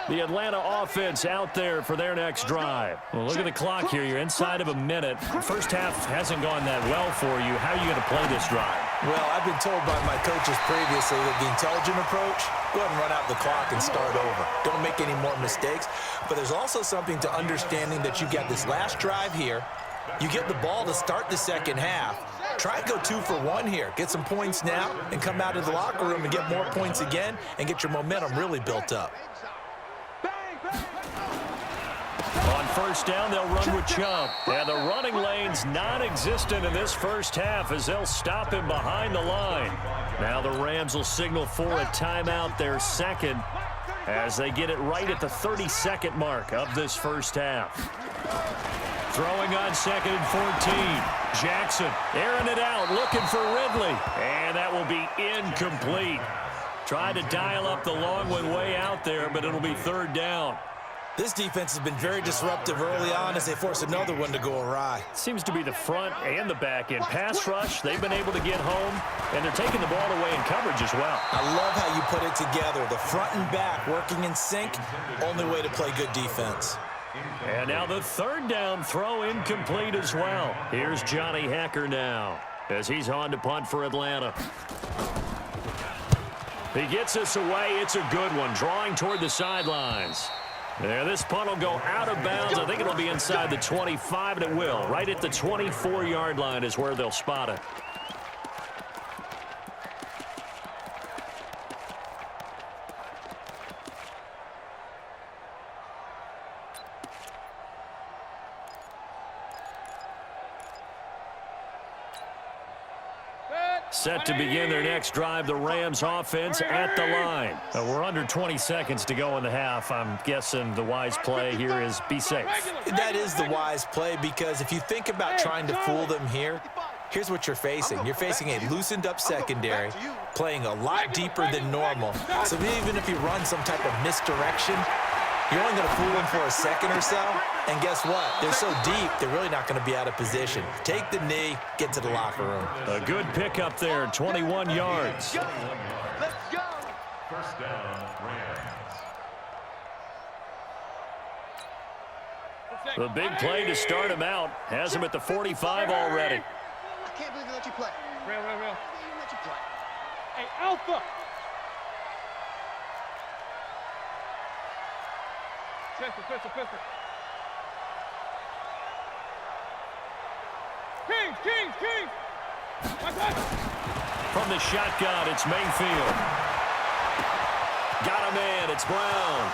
The Atlanta offense out there for their next drive. Well, look at the clock here. You're inside of a minute. The first half hasn't gone that well for you. How are you going to play this drive? Well, I've been told by my coaches previously that the intelligent approach, go ahead and run out the clock and start over. Don't make any more mistakes. But there's also something to understanding that you got this last drive here. You get the ball to start the second half. Try and go 2 for 1 here. Get some points now and come out of the locker room and get more points again and get your momentum really built up. On first down, they'll run with Chubb. And the running lane's non-existent in this first half as they'll stop him behind the line. Now the Rams will signal for a timeout, their second, as they get it right at the 32nd mark of this first half. Throwing on 2nd and 14. Jackson airing it out, looking for Ridley. And that will be incomplete. Tried to dial up the long one way out there, but it'll be 3rd down. This defense has been very disruptive early on as they force another one to go awry. Seems to be the front and the back end. Pass rush, they've been able to get home, and they're taking the ball away in coverage as well. I love how you put it together. The front and back working in sync, only way to play good defense. And now the 3rd down throw incomplete as well. Here's Johnny Hekker now as he's on to punt for Atlanta. He gets this away. It's a good one, drawing toward the sidelines. There, this punt will go out of bounds. I think it'll be inside the 25, and it will. Right at the 24-yard line is where they'll spot it. Set to begin their next drive, the Rams offense at the line. We're under 20 seconds to go in the half. I'm guessing the wise play here is be safe. That is the wise play, because if you think about trying to fool them here, here's what you're facing. You're facing a loosened up secondary, playing a lot deeper than normal. So even if you run some type of misdirection, you're only going to fool them for a second or so. And guess what? They're so deep, they're really not going to be out of position. Take the knee, get to the locker room. A good pickup there, 21 yards. Let's go. First down, Rams. The big play to start him out has him at the 45 already. I can't believe they let you play. Real. They let you play. Hey, Alpha. Pistol. Kings. From the shotgun, it's Mayfield. Got a man, it's Brown.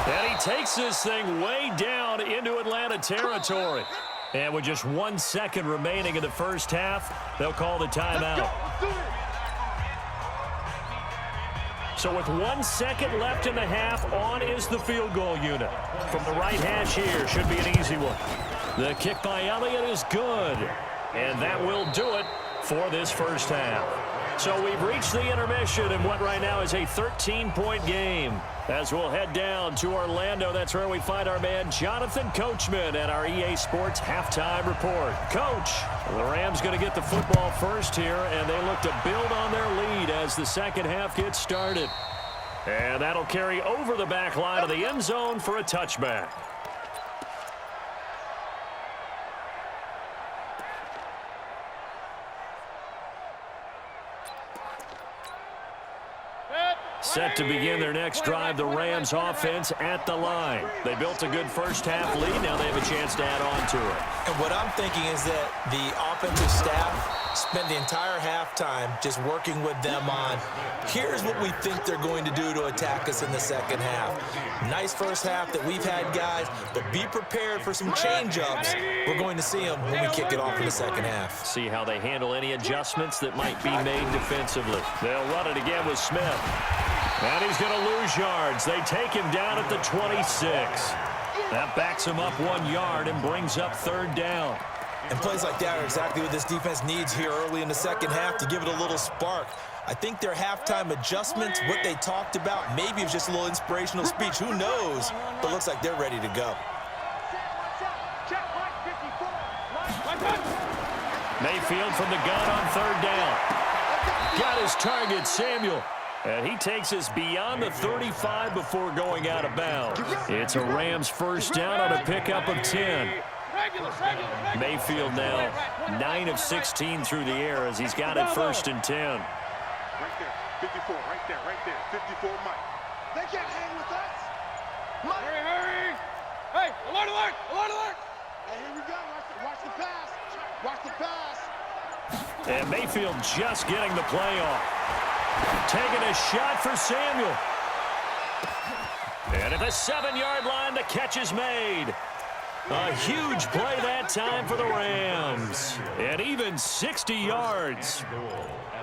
And he takes this thing way down into Atlanta territory. And with just 1 second remaining in the first half, they'll call the timeout. So with 1 second left in the half, on is the field goal unit. From the right hash here, should be an easy one. The kick by Elliott is good. And that will do it for this first half. So we've reached the intermission in what right now is a 13-point game. As we'll head down to Orlando, that's where we find our man Jonathan Coachman at our EA Sports Halftime Report. Coach, the Rams going to get the football first here, and they look to build on their lead as the second half gets started. And that'll carry over the back line of the end zone for a touchback. Set to begin their next drive, the Rams offense at the line. They built a good first half lead. Now they have a chance to add on to it. And what I'm thinking is that the offensive staff spent the entire halftime just working with them on, here's what we think they're going to do to attack us in the second half. Nice first half that we've had, guys, but be prepared for some change-ups. We're going to see them when we kick it off in the second half. See how they handle any adjustments that might be made defensively. They'll run it again with Smith. And he's going to lose yards. They take him down at the 26. That backs him up 1 yard and brings up 3rd down. And plays like that are exactly what this defense needs here early in the second half to give it a little spark. I think their halftime adjustments, what they talked about, maybe it was just a little inspirational speech. Who knows? But looks like they're ready to go. Mayfield from the gun on 3rd down. Got his target, Samuel. And he takes us beyond the 35 before going out of bounds. It's a Rams first down on a pickup of 10. Mayfield now 9 of 16 through the air as he's got it first and 10. Right there, 54, right there, 54, Mike. They can't hang with us. Mike. Hurry. Hey, alert, alert, alert, alert. Hey, here we go. Watch the pass. Watch the pass. And Mayfield just getting the play off. Taking a shot for Samuel. And at the 7-yard line, the catch is made. A huge play that time for the Rams. And even 60 yards.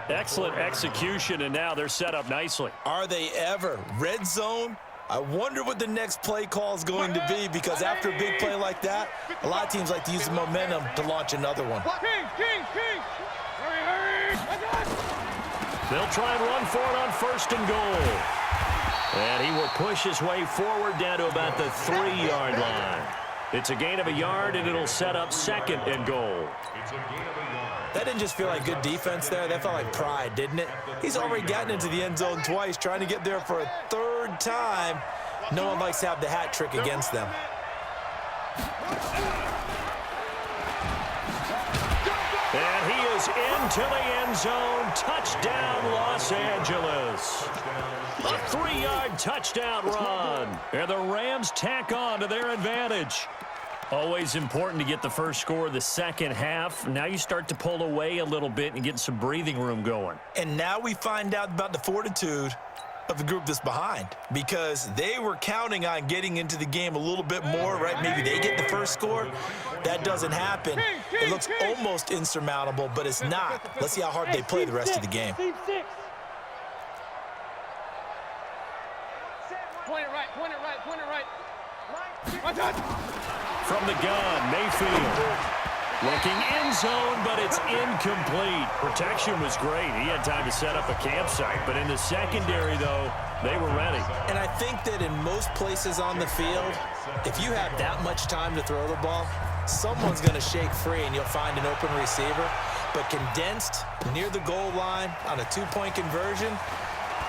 Excellent execution, and now they're set up nicely. Are they ever? Red zone? I wonder what the next play call is going to be, because after a big play like that, a lot of teams like to use the momentum to launch another one. Kings. Hurry. They'll try and run for it on first and goal. And he will push his way forward down to about the 3-yard line. It's a gain of a yard, and it'll set up second and goal. That didn't just feel like good defense there. That felt like pride, didn't it? He's already gotten into the end zone twice, trying to get there for a third time. No one likes to have the hat trick against them. And he is into the end zone. Touchdown, Los Angeles. A 3-yard touchdown run. And the Rams tack on to their advantage. Always important to get the first score of the second half. Now you start to pull away a little bit and get some breathing room going. And now we find out about the fortitude of the group that's behind, because they were counting on getting into the game a little bit more, right? Maybe they get the first score. That doesn't happen. It looks almost insurmountable, but it's not. Let's see how hard they play the rest of the game. Point it right. Watch out. From the gun, Mayfield. Looking end zone, but it's incomplete. Protection was great. He had time to set up a campsite, but in the secondary, though, they were ready. And I think that in most places on the field, if you have that much time to throw the ball, someone's going to shake free and you'll find an open receiver. But condensed near the goal line on a 2-point conversion,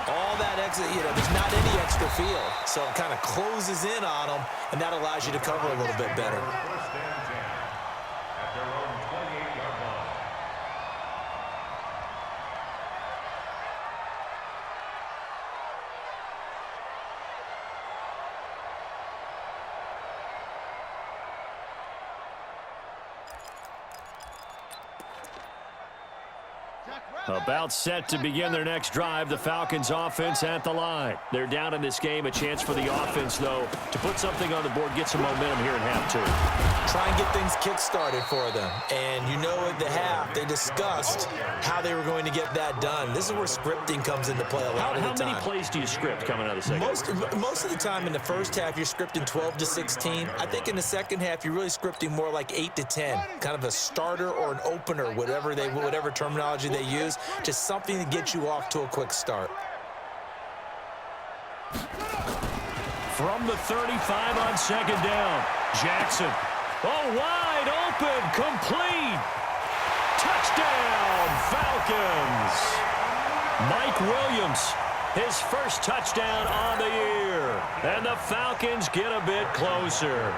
all that exit, there's not any extra field. So it kind of closes in on them, and that allows you to cover a little bit better. About set to begin their next drive, the Falcons offense at the line. They're down in this game. A chance for the offense, though, to put something on the board, get some momentum here in half two. Try and get things kick-started for them. And at the half, they discussed how they were going to get that done. This is where scripting comes into play a lot of the time. How many plays do you script coming out of the second? Most of the time in the first half, you're scripting 12 to 16. I think in the second half, you're really scripting more like 8 to 10, kind of a starter or an opener, whatever terminology they use. Just something to get you off to a quick start. From the 35 on second down, Jackson. Oh, wide open, complete. Touchdown, Falcons. Mike Williams, his first touchdown on the year. And the Falcons get a bit closer.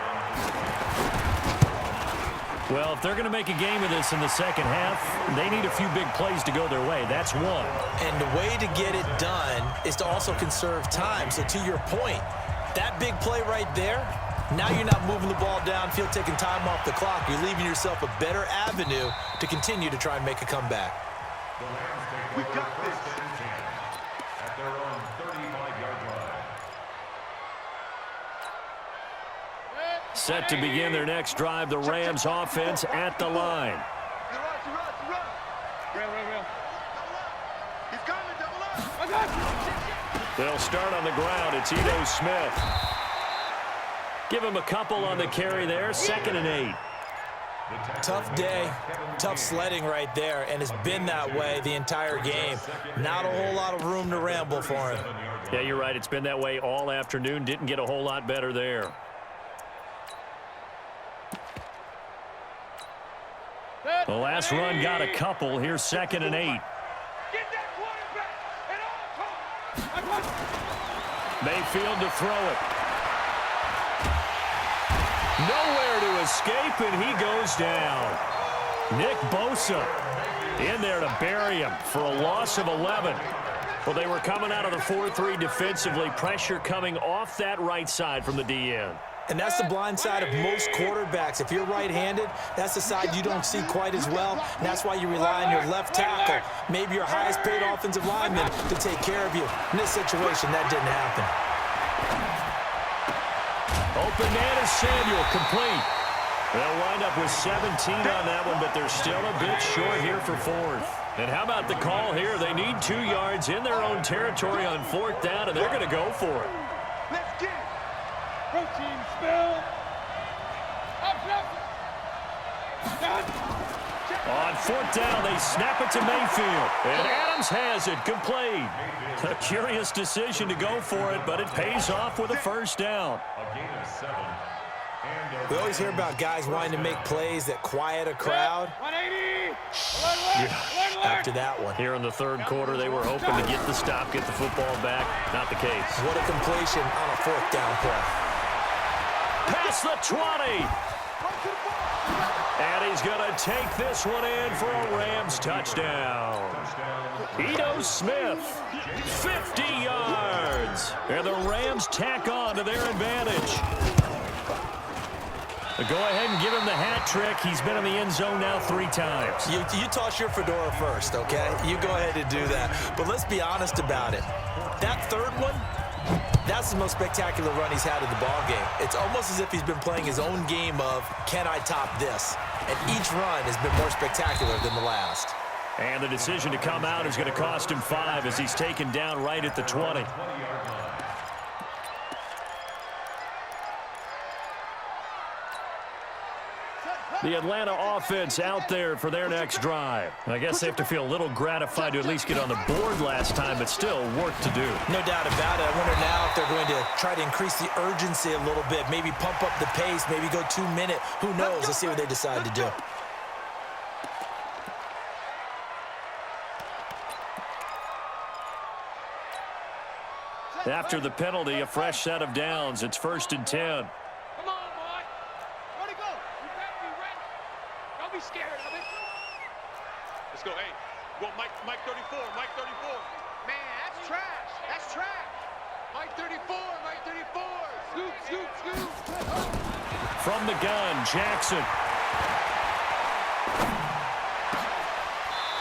Well, if they're going to make a game of this in the second half, they need a few big plays to go their way. That's one. And the way to get it done is to also conserve time. So to your point, that big play right there, now you're not moving the ball downfield, taking time off the clock. You're leaving yourself a better avenue to continue to try and make a comeback. We got this. At their own 35-yard line. Set to begin their next drive, the Rams offense at the line. Real. He's coming, double up. They'll start on the ground. It's Ito Smith. Give him a couple on the carry there. 2nd and 8. Tough day, tough sledding right there, and it's been that way the entire game. Not a whole lot of room to ramble for him. Yeah, you're right. It's been that way all afternoon. Didn't get a whole lot better there. The last run got a couple. Here's 2nd and 8. Get that quarterback at all Mayfield to throw it. Nowhere to escape, and he goes down. Nick Bosa in there to bury him for a loss of 11. Well, they were coming out of the 4-3 defensively. Pressure coming off that right side from the DN. And that's the blind side of most quarterbacks. If you're right-handed, that's the side you don't see quite as well. And that's why you rely on your left tackle, maybe your highest-paid offensive lineman, to take care of you. In this situation, that didn't happen. Open man is Samuel, complete. They'll wind up with 17 on that one, but they're still a bit short here for fourth. And how about the call here? They need 2 yards in their own territory on fourth down, and they're going to go for it. Let's get it. Protein spill. On fourth down, they snap it to Mayfield. And Adams has it, complete. A curious decision to go for it, but it pays off with a first down. A gain of 7. We always hear about guys wanting to make plays that quiet a crowd. 180. After that one. Here in the third quarter, they were hoping to get the stop, get the football back. Not the case. What a completion on a fourth down play. Past the 20. And he's going to take this one in for a Rams touchdown. Ito Smith, 50 yards. And the Rams tack on to their advantage. Go ahead and give him the hat trick. He's been in the end zone now 3 times. You toss your fedora first, okay? You go ahead and do that. But let's be honest about it. That third one, that's the most spectacular run he's had in the ballgame. It's almost as if he's been playing his own game of, can I top this? And each run has been more spectacular than the last. And the decision to come out is going to cost him 5 as he's taken down right at the 20. The Atlanta offense out there for their next drive. I guess they have to feel a little gratified to at least get on the board last time, but still work to do. No doubt about it. I wonder now if they're going to try to increase the urgency a little bit, maybe pump up the pace, maybe go 2-minute. Who knows? Let's see what they decide to do. After the penalty, a fresh set of downs. It's 1st and 10. Scared of it. Let's go. Hey, well, Mike 34. Mike 34. Man, that's trash. That's trash. Mike 34. Mike 34. Scoop, scoop, scoop. From the gun, Jackson.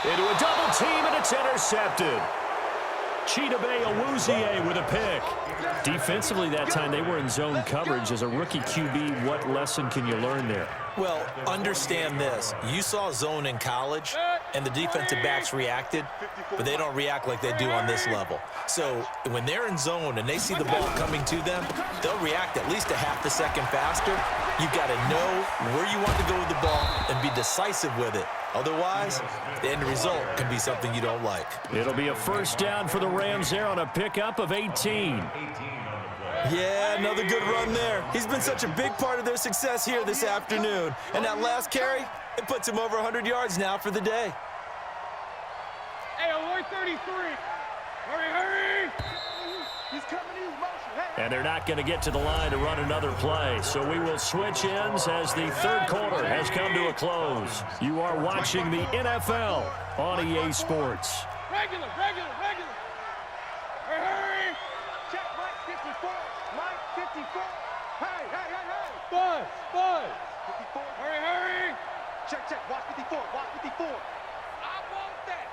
Into a double team, and it's intercepted. Chidobe Awuzie with a pick. Defensively that time, they were in zone coverage. As a rookie QB, what lesson can you learn there? Well, understand this. You saw zone in college, and the defensive backs reacted, but they don't react like they do on this level. So when they're in zone and they see the ball coming to them, they'll react at least a half a second faster. You've got to know where you want to go with the ball and be decisive with it. Otherwise, the end result can be something you don't like. It'll be a first down for the Rams there on a pickup of 18. Yeah, another good run there. He's been such a big part of their success here this afternoon. And that last carry, it puts him over 100 yards now for the day. Hey, 133. Hurry, hurry. He's coming to use motion. Hey. And they're not going to get to the line to run another play. So we will switch ends as the third quarter has come to a close. You are watching the NFL on EA Sports. Regular. Hurry, hurry. Check Mike 54. Mike 54. Hey. Buzz. 54. Hurry. Check. Watch 54. Watch 54. I want that.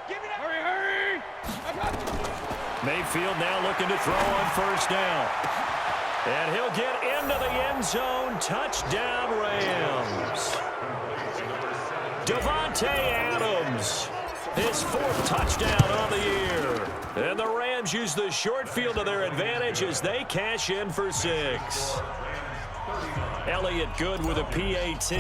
Give me that. Hurry. I got you. Mayfield now looking to throw on first down. And he'll get into the end zone. Touchdown, Rams. Davante Adams, his 4th touchdown on the year. And the Rams use the short field to their advantage as they cash in for 6. Elliott Good with a PAT.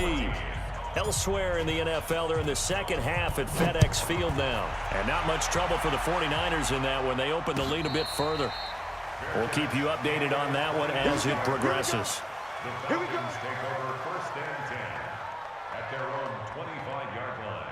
Elsewhere in the NFL, they're in the second half at FedEx Field now. And not much trouble for the 49ers in that one. They open the lead a bit further. We'll keep you updated on that one as it progresses. The Falcons take over 1st and 10 at their own 25-yard line.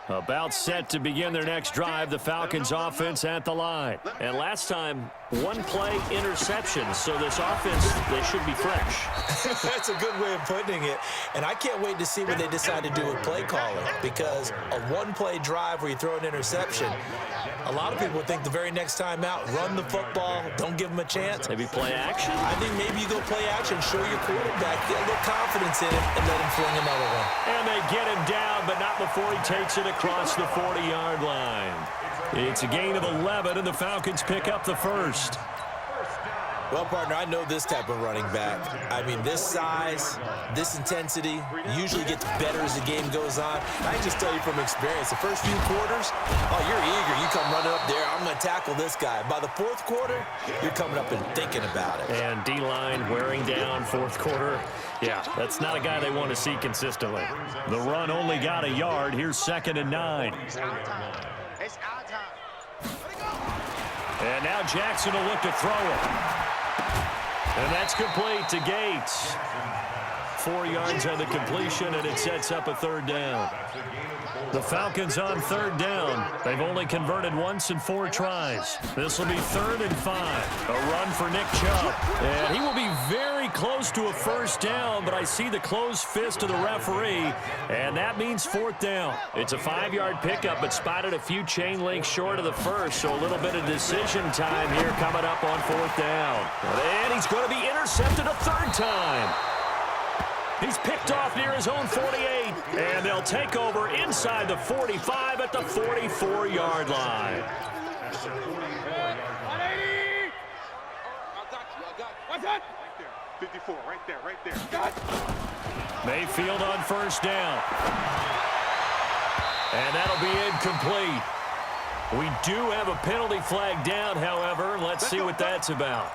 About set to begin their next drive, the Falcons offense at the line. And last time, one play interception, so this offense, they should be fresh. That's a good way of putting it. And I can't wait to see what they decide to do with play calling, because a one-play drive where you throw an interception, a lot of people think the very next time out, run the football, don't give them a chance. Maybe play action? I think maybe you go play action, show your quarterback, get a little confidence in it, and let him fling another one. And they get him down, but not before he takes it across the 40-yard line. It's a gain of 11, and the Falcons pick up the first. Well, partner, I know this type of running back. I mean, this size, this intensity usually gets better as the game goes on. I can just tell you from experience, the first few quarters, oh, you're eager. You come running up there, I'm going to tackle this guy. By the fourth quarter, you're coming up and thinking about it. And D-line wearing down fourth quarter. Yeah, that's not a guy they want to see consistently. The run only got a yard. Here's 2nd and 9. It's our time. It's our time. And now Jackson will look to throw it. And that's complete to Gates. 4 yards on the completion, and it sets up a 3rd down. The Falcons on 3rd down. They've only converted once in 4 tries. This will be 3rd and 5. A run for Nick Chubb. And he will be very close to a 1st down, but I see the closed fist of the referee, and that means 4th down. It's a 5-yard pickup, but spotted a few chain links short of the first, so a little bit of decision time here coming up on 4th down. And he's going to be intercepted a 3rd time. He's picked off near his own 48, and they'll take over inside the 45 at the 44-yard line. 180! What's that? 54, right there. Mayfield on 1st down. And that'll be incomplete. We do have a penalty flag down, however. Let's see what that's about.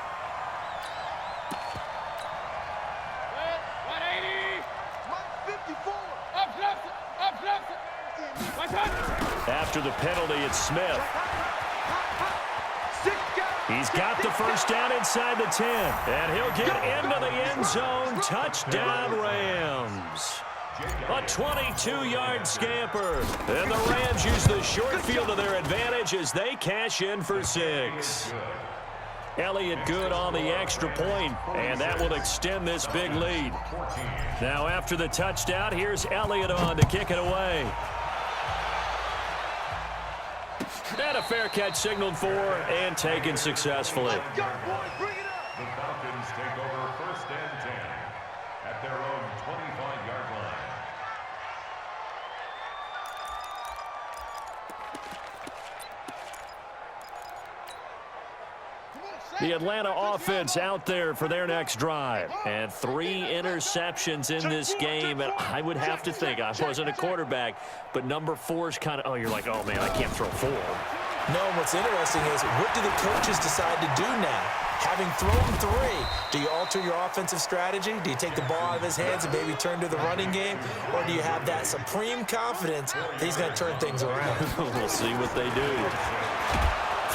After the penalty, it's Smith. He's got the 1st down inside the 10. And he'll get into the end zone. Touchdown, Rams. A 22-yard scamper. And the Rams use the short field to their advantage as they cash in for 6. Elliott good on the extra point, and that will extend this big lead. Now after the touchdown, here's Elliott on to kick it away. And a fair catch signaled for and taken successfully. The Falcons take over 1st and 10 at their own 25-yard line. The Atlanta offense out there for their next drive. And 3 interceptions in this game. And I would have to think, I wasn't a quarterback, but number 4's kind of, oh, you're like, oh, man, I can't throw 4. No, what's interesting is, what do the coaches decide to do now? Having thrown 3, do you alter your offensive strategy? Do you take the ball out of his hands and maybe turn to the running game? Or do you have that supreme confidence that he's going to turn things around? We'll see what they do.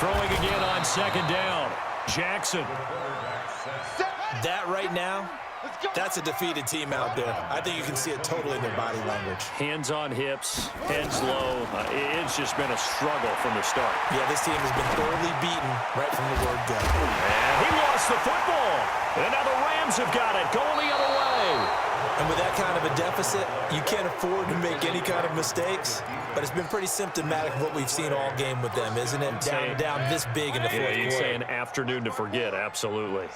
Throwing again on 2nd down. Jackson. That right now, that's a defeated team out there. I think you can see it totally in their body language. Hands on hips, heads low. It's just been a struggle from the start. Yeah, this team has been thoroughly beaten right from the word go. And he lost the football. And now the Rams have got it, going the other way. And with that kind of a deficit, you can't afford to make any kind of mistakes. But it's been pretty symptomatic of what we've seen all game with them, isn't it? Down this big in the fourth quarter. You'd say an afternoon to forget, absolutely.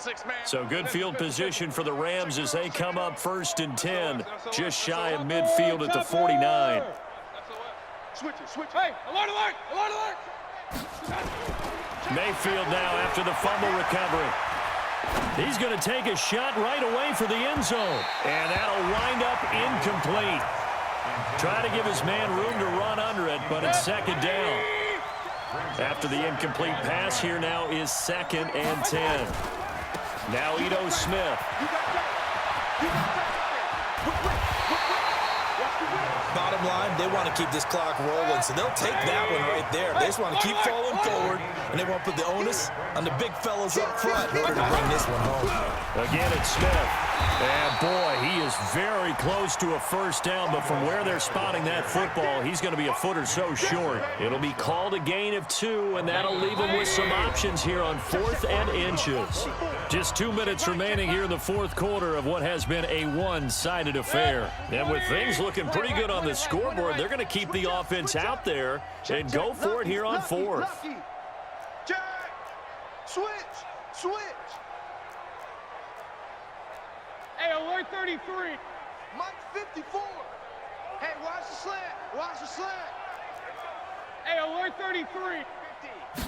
So good field position for the Rams as they come up 1st and 10, just shy of midfield at the 49. Switch. Hey, alert! Mayfield now after the fumble recovery. He's going to take a shot right away for the end zone. And that'll wind up incomplete. Try to give his man room to run under it, but it's 2nd down. After the incomplete pass, here now is 2nd and 10. Now Ito Smith. Bottom line, they want to keep this clock rolling, so they'll take that one right there. They just want to keep falling forward, and they want to put the onus on the big fellas up front in order to bring this one home. Again, it's Smith. And boy, he is very close to a first down, but from where they're spotting that football, he's going to be a foot or so short. It'll be called a gain of 2, and that'll leave him with some options here on 4th and inches. Just 2 minutes remaining here in the fourth quarter of what has been a one-sided affair. And with things looking pretty good on the scoreboard, they're going to keep the offense out there and go for it here on 4th. Jack, switch. Hey, alert 33. Mike 54. Hey, watch the slant. Hey, alert 33.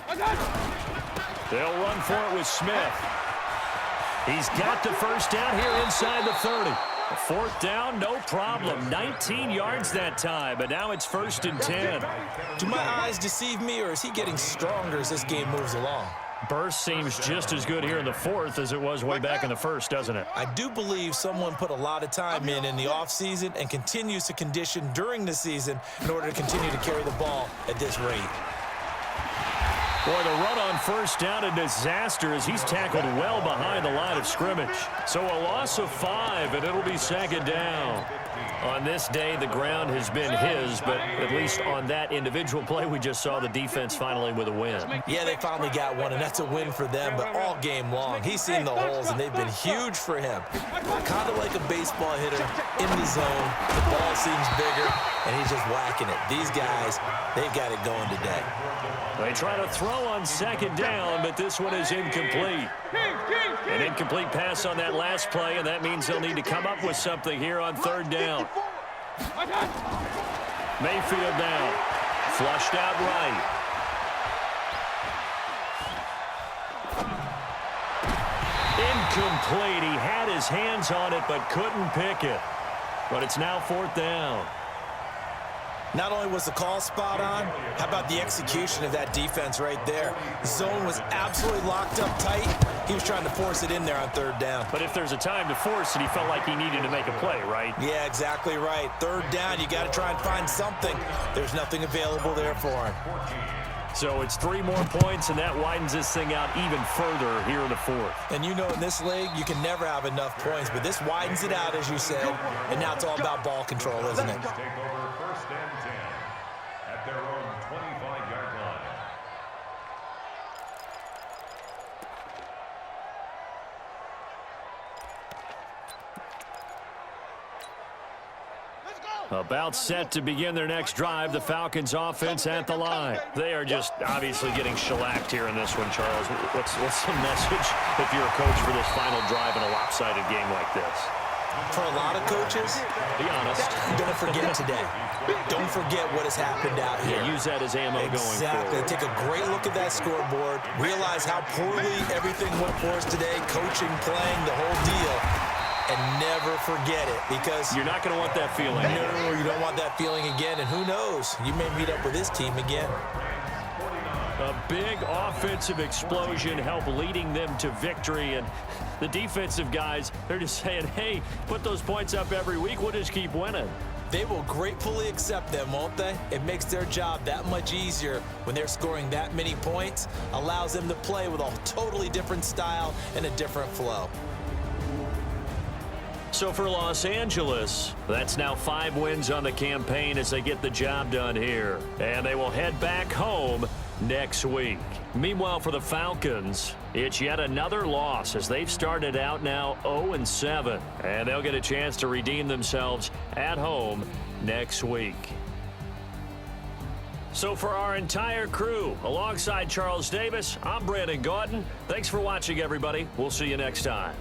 I got it. They'll run for it with Smith. He's got the first down here inside the 30. A 4th down, no problem. 19 yards that time, but now it's 1st and 10. Do my eyes deceive me, or is he getting stronger as this game moves along? Burst seems just as good here in the 4th as it was way back in the 1st, doesn't it? I do believe someone put a lot of time in the offseason and continues to condition during the season in order to continue to carry the ball at this rate. Boy, the run on first down, a disaster as he's tackled well behind the line of scrimmage. So a loss of 5, and it'll be 2nd down. On this day, the ground has been his, but at least on that individual play, we just saw the defense finally with a win. Yeah, they finally got one, and that's a win for them, but all game long, he's seen the holes, and they've been huge for him. Kind of like a baseball hitter in the zone. The ball seems bigger, and he's just whacking it. These guys, they've got it going today. They try to throw on 2nd down, but this one is incomplete. An incomplete pass on that last play, and that means they'll need to come up with something here on 3rd down. Mayfield down. Flushed out right. Incomplete. He had his hands on it, but couldn't pick it. But it's now 4th down. Not only was the call spot on, how about the execution of that defense right there? Zone was absolutely locked up tight. He was trying to force it in there on 3rd down. But if there's a time to force it, he felt like he needed to make a play, right? Yeah, exactly right. 3rd down, you got to try and find something. There's nothing available there for him. So it's 3 more points, and that widens this thing out even further here in the 4th. And you know in this league, you can never have enough points, but this widens it out, as you said, and now it's all about ball control, isn't it? Take over 1st and 10 at their own 25-yard line. About set to begin their next drive, the Falcons offense at the line. They are just obviously getting shellacked here in this one, Charles. What's the message if you're a coach for this final drive in a lopsided game like this? For a lot of coaches, be honest, don't forget today. Don't forget what has happened out here. Yeah, use that as ammo going forward. Take a great look at that scoreboard. Realize how poorly everything went for us today, coaching, playing, the whole deal. And never forget it, because you're not going to want that feeling. No, you don't want that feeling again. And who knows? You may meet up with this team again. A big offensive explosion helped leading them to victory. And the defensive guys, they're just saying, hey, put those points up every week. We'll just keep winning. They will gratefully accept them, won't they? It makes their job that much easier when they're scoring that many points. Allows them to play with a totally different style and a different flow. So for Los Angeles, that's now 5 wins on the campaign as they get the job done here. And they will head back home next week. Meanwhile, for the Falcons, it's yet another loss as they've started out now 0-7. And they'll get a chance to redeem themselves at home next week. So for our entire crew, alongside Charles Davis, I'm Brandon Gautin. Thanks for watching, everybody. We'll see you next time.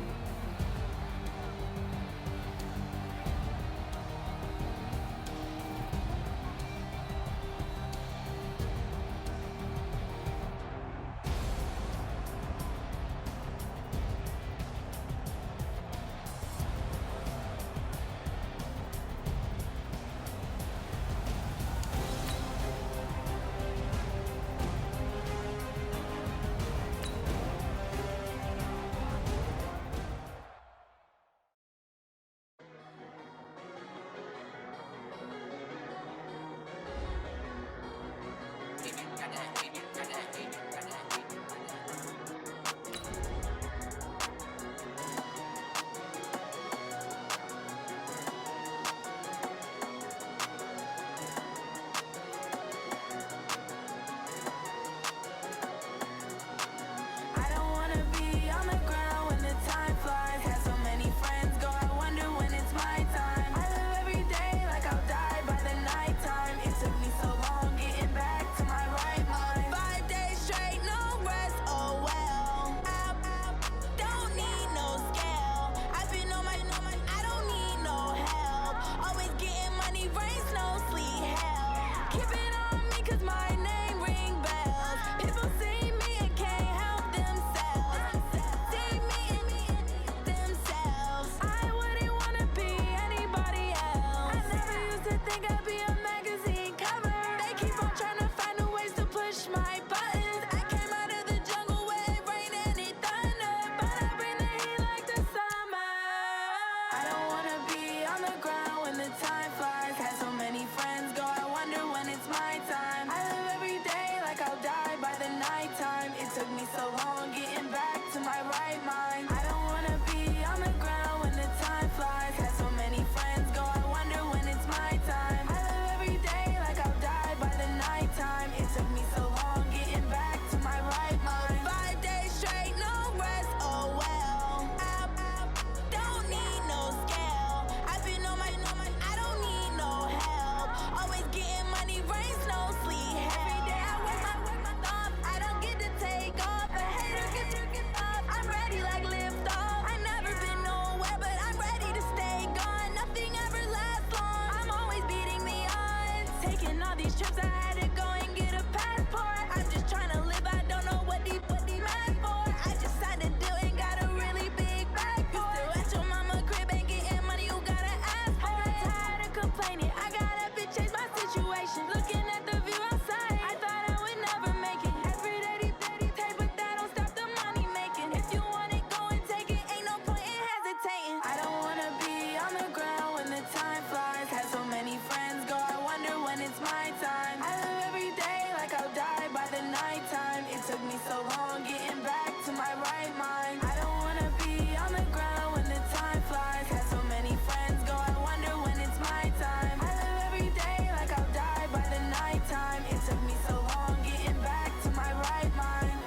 trips, I had to go and get a passport. I'm just trying to live, I don't know what these mad for. I just signed a deal and got a really big bag for it. You still at your mama crib, ain't getting money, you gotta ask for it. I'm tired of complaining, I gotta bitch change my situation. Looking at the view outside, I thought I would never make it. Every day they take, but that don't stop the money making. If you want it, go and take it, ain't no point in hesitating. I don't wanna be on the ground when the time flies. Had so many friends go, I wonder when it's my time. I live every day like I'll die by the nighttime. It took me so long getting back to my right mind. I don't wanna be on the ground when the time flies. Had so many friends go, I wonder when it's my time. I live every day like I'll die by the nighttime. It took me so long getting back to my right mind.